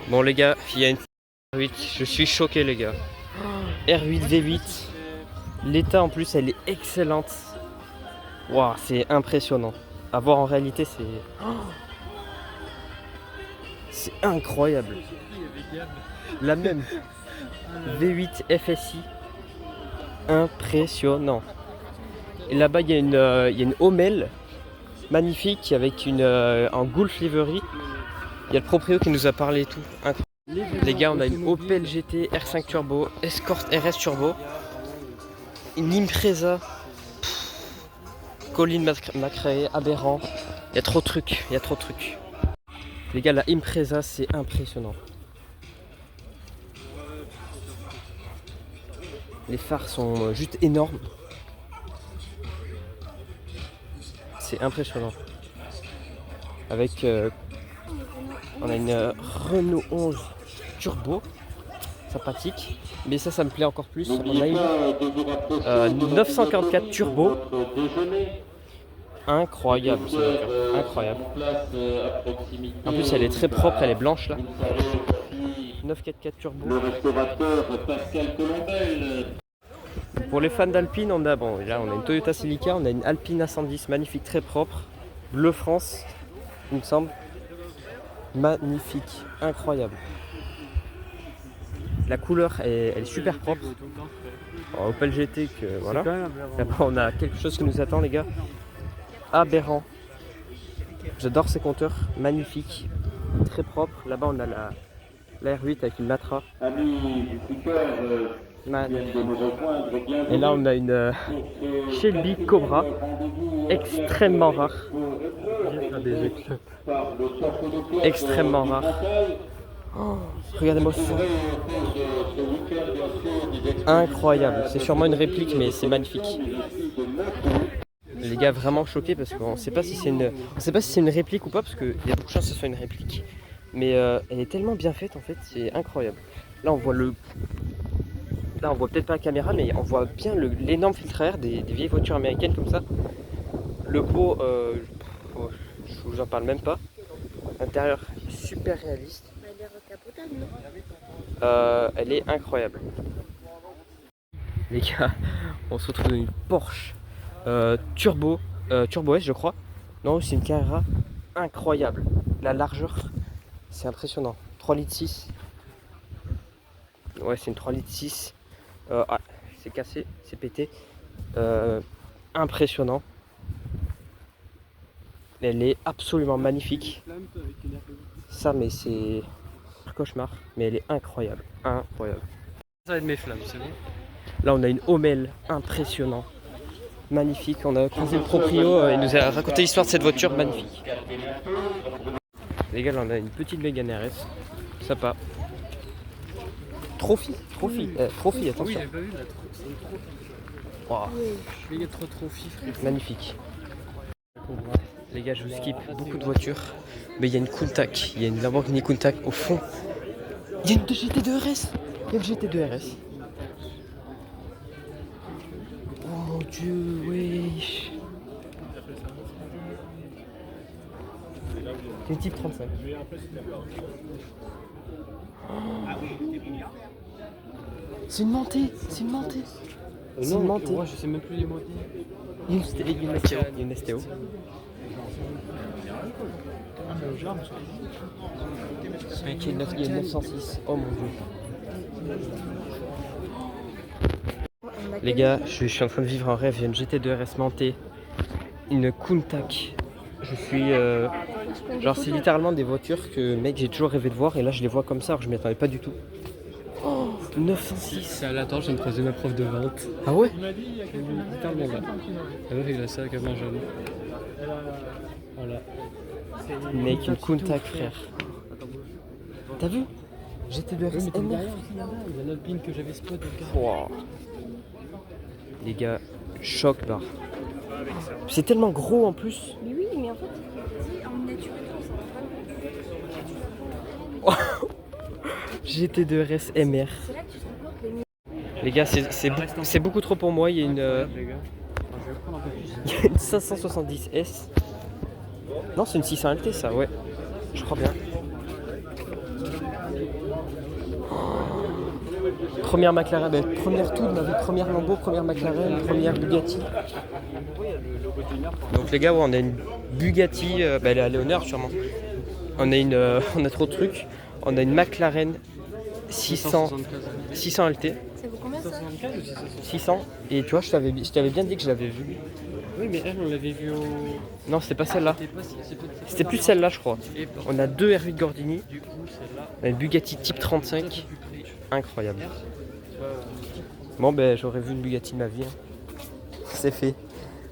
Bon les gars, il y a une R8, je suis choqué les gars. R8 V8, l'état en plus elle est excellente. Waouh, c'est impressionnant. À voir en réalité c'est incroyable. La même V8 FSI, impressionnant. Et là-bas il y a une Hommel magnifique avec un Gulf livery. Il y a le proprio qui nous a parlé et tout. Incroyable. Les gars, on a une Opel GT R5 Turbo, Escort RS Turbo, une Impreza, Colin McRae, aberrant. Il y a trop de trucs, il y a trop de trucs. Les gars, la Impreza, c'est impressionnant. Les phares sont juste énormes. C'est impressionnant. Avec, on a une Renault 11 Turbo, sympathique. Mais ça me plaît encore plus. On a une 944 Turbo. Incroyable, ce moteur. Incroyable. En plus, elle est très propre, elle est blanche là. 944 Turbo. Pour les fans d'Alpine, on a une Toyota Celica, on a une Alpine A110 magnifique, très propre. Bleu France, il me semble. Magnifique, incroyable. La couleur elle est super propre. Opel GT que voilà. Là-bas on a quelque chose qui nous attend les gars. Aberrant. J'adore ces compteurs, magnifiques, très propres. Là-bas on a la R8 avec une Matra. Et là on a une Shelby Cobra, extrêmement rare. Extrêmement rare. Oh, regardez-moi ça. Incroyable. C'est sûrement une réplique, mais c'est magnifique. Les gars, vraiment choqués parce qu'on ne sait pas si c'est une réplique ou pas, parce qu'il y a beaucoup de chances que ce soit une réplique. Mais elle est tellement bien faite en fait, c'est incroyable. Là, on voit peut-être pas la caméra, mais on voit bien l'énorme filtre à air des vieilles voitures américaines comme ça. Le pot, je vous en parle même pas. L'intérieur super réaliste. Elle est incroyable. Les gars, on se retrouve dans une Porsche Turbo S je crois. Non, c'est une Carrera incroyable. La largeur, c'est impressionnant. 3 litres 6. Ouais, c'est une 3 litres 6. C'est cassé, c'est pété. Impressionnant. Elle est absolument magnifique. Ça, mais c'est un cauchemar. Mais elle est incroyable. Incroyable. Ça va être mes flammes, c'est bon. Là, on a une Hommel impressionnant. Magnifique. On a croisé le proprio. Il nous a raconté l'histoire de cette voiture magnifique. Les gars, là, on a une petite Mégane RS. Sympa. Trophy, attention. Oui, j'avais pas vu la trophy. Wow. Il y a trop trophy, frère. Magnifique. Les gars, je vous skip beaucoup de voitures. Mais il y a une Countach, il y a une Lamborghini Countach au fond. Il y a une GT2 RS. Il y a une GT2 RS. Oh mon dieu, wesh. C'est une type 35. Oh. C'est une montée, c'est une montée. C'est une montée. Moi, je sais même plus les montées. Il y a une STO. Il y a une 906. Oh mon dieu. Les gars, je suis en train de vivre un rêve. Il y a une GT2 RS montée. Une Countach. Je suis. Genre, c'est littéralement des voitures que, mec, j'ai toujours rêvé de voir. Et là, je les vois comme ça. Alors, je m'y attendais pas du tout. Oh, 906. C'est à l'attente, je viens de poser ma prof de vente. Ah ouais? Littéralement là. Elle m'a fait la sac à main jaune. Voilà. Mec, une Countach, frère. T'as vu? GT2 RS MR. Il y a l'Alpine que j'avais spot. Wow. Les gars, choc barre. C'est tellement gros en plus. Mais oui, mais en fait, en nature GT2 RS MR. c'est là que tu te rends compte que Les gars, c'est beaucoup trop pour moi. Il y a une 570S. Non, c'est une 600 LT ça, ouais. Je crois bien. Première McLaren, première tout de ma vie, première Lambo, première McLaren, première Bugatti. Donc les gars, ouais, on a une Bugatti, elle est à Léonard sûrement. On a trop de trucs. On a une McLaren 600 LT. Ça vaut combien ça? 600. Et tu vois, je t'avais bien dit que je l'avais vue. Oui, mais elle, on l'avait vu au. Non, c'était pas celle-là. C'est C'était plus celle-là, je crois. Et On a deux R8 Gordini. du coup, celle-là. On a une Bugatti Type 35. Incroyable. Ouais. Bon, j'aurais vu une Bugatti de ma vie. Hein. C'est fait.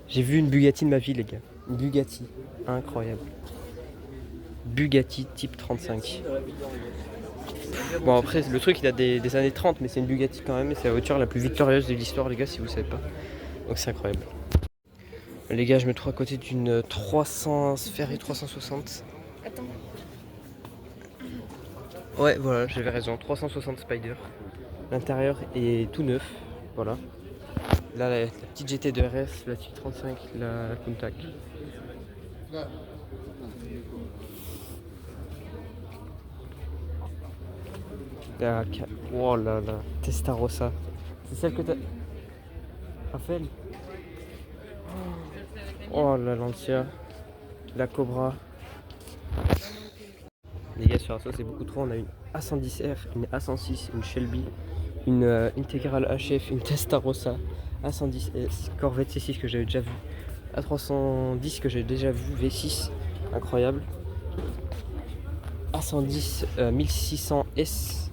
J'ai vu une Bugatti de ma vie, les gars. Une Bugatti. Incroyable. Bugatti Type 35. Bon, après, le truc, il a des années 30, mais c'est une Bugatti quand même. Et c'est la voiture la plus victorieuse de l'histoire, les gars, si vous savez pas. Donc, c'est incroyable. Les gars, je me trouve à côté d'une 300 Ferrari 360. Attends. Ouais, voilà, j'avais raison. 360 Spider. L'intérieur est tout neuf. Voilà. Là, la petite GT de RS, la Type 35, la Countach. Oh là là, Testarossa. C'est celle que t'as. Raphaël. Oh la Lancia. La Cobra. Les gars, sur la sauce, c'est beaucoup trop. On a une A110R, une A106, une Shelby, une Integral HF, une Testarossa, A110S, Corvette C6 que j'avais déjà vu, A310 que j'ai déjà vu, V6, incroyable, A110 1600S,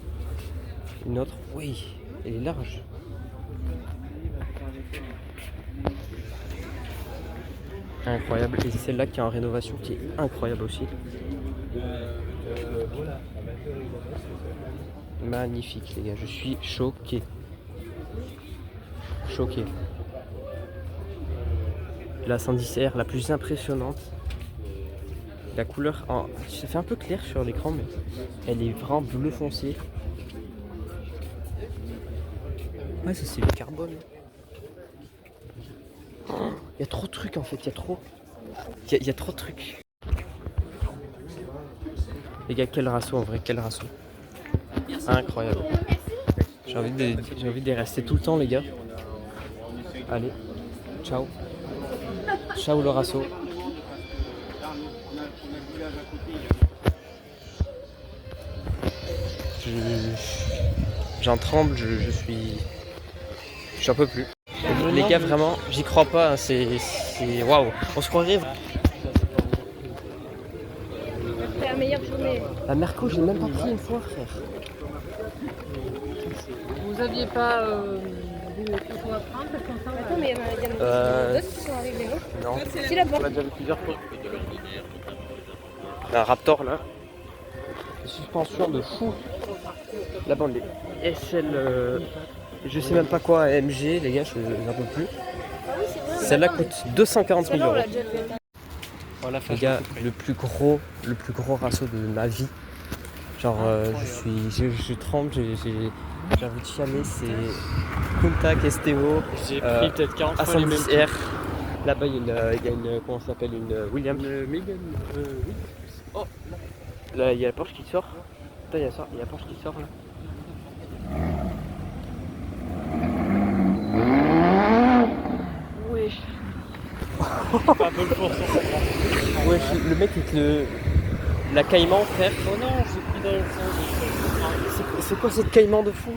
une autre, oui, elle est large. Incroyable, et c'est celle-là qui est en rénovation qui est incroyable aussi. Magnifique les gars, je suis choqué. Choqué. La 110R la plus impressionnante. La couleur, ça fait un peu clair sur l'écran, mais elle est vraiment bleu foncé. Ouais, ça c'est le carbone. Il y a trop de trucs en fait, il y a trop. Il y a trop de trucs. Les gars, quel rasso en vrai, quel rasso. Incroyable. J'ai envie de rester tout le temps les gars. Allez, ciao. Ciao le rasso. J'en tremble, je suis un peu plus. Les gars vraiment, j'y crois pas, hein, c'est waouh. On se croirait. C'est la meilleure journée. La Merco, je l'ai même pas pris une fois frère. Vous aviez pas vu les photos à prendre parce qu'on s'en va. Attends, mais il y en a d'autres qui sont arrivés, non? Non. Si, là-bas. On l'a déjà vu plusieurs fois. Un Raptor là. Suspension de fou. La bande est SL. Je sais même pas quoi, AMG, les gars, je n'en peux plus. Ah oui, c'est vrai. Celle-là coûte 240 000 Celle-là, on euros. l'a déjà fait. Voilà, Les gars, le plus gros rasso de ma vie. Genre, je tremble, j'ai envie de chialer, c'est Countach, STO, J'ai pris peut-être 40 fois les mêmes. A110R. Là-bas, il y a une, comment ça s'appelle, une Williams. Megan, oui. Oh, là, il y a la Porsche qui sort. Putain, il y a la Porsche qui sort là. Wesh. Pas un peu le force. Wesh, le mec avec la caïman, frère. Oh non, j'ai pris dans le sens. C'est quoi cette caïman de fou?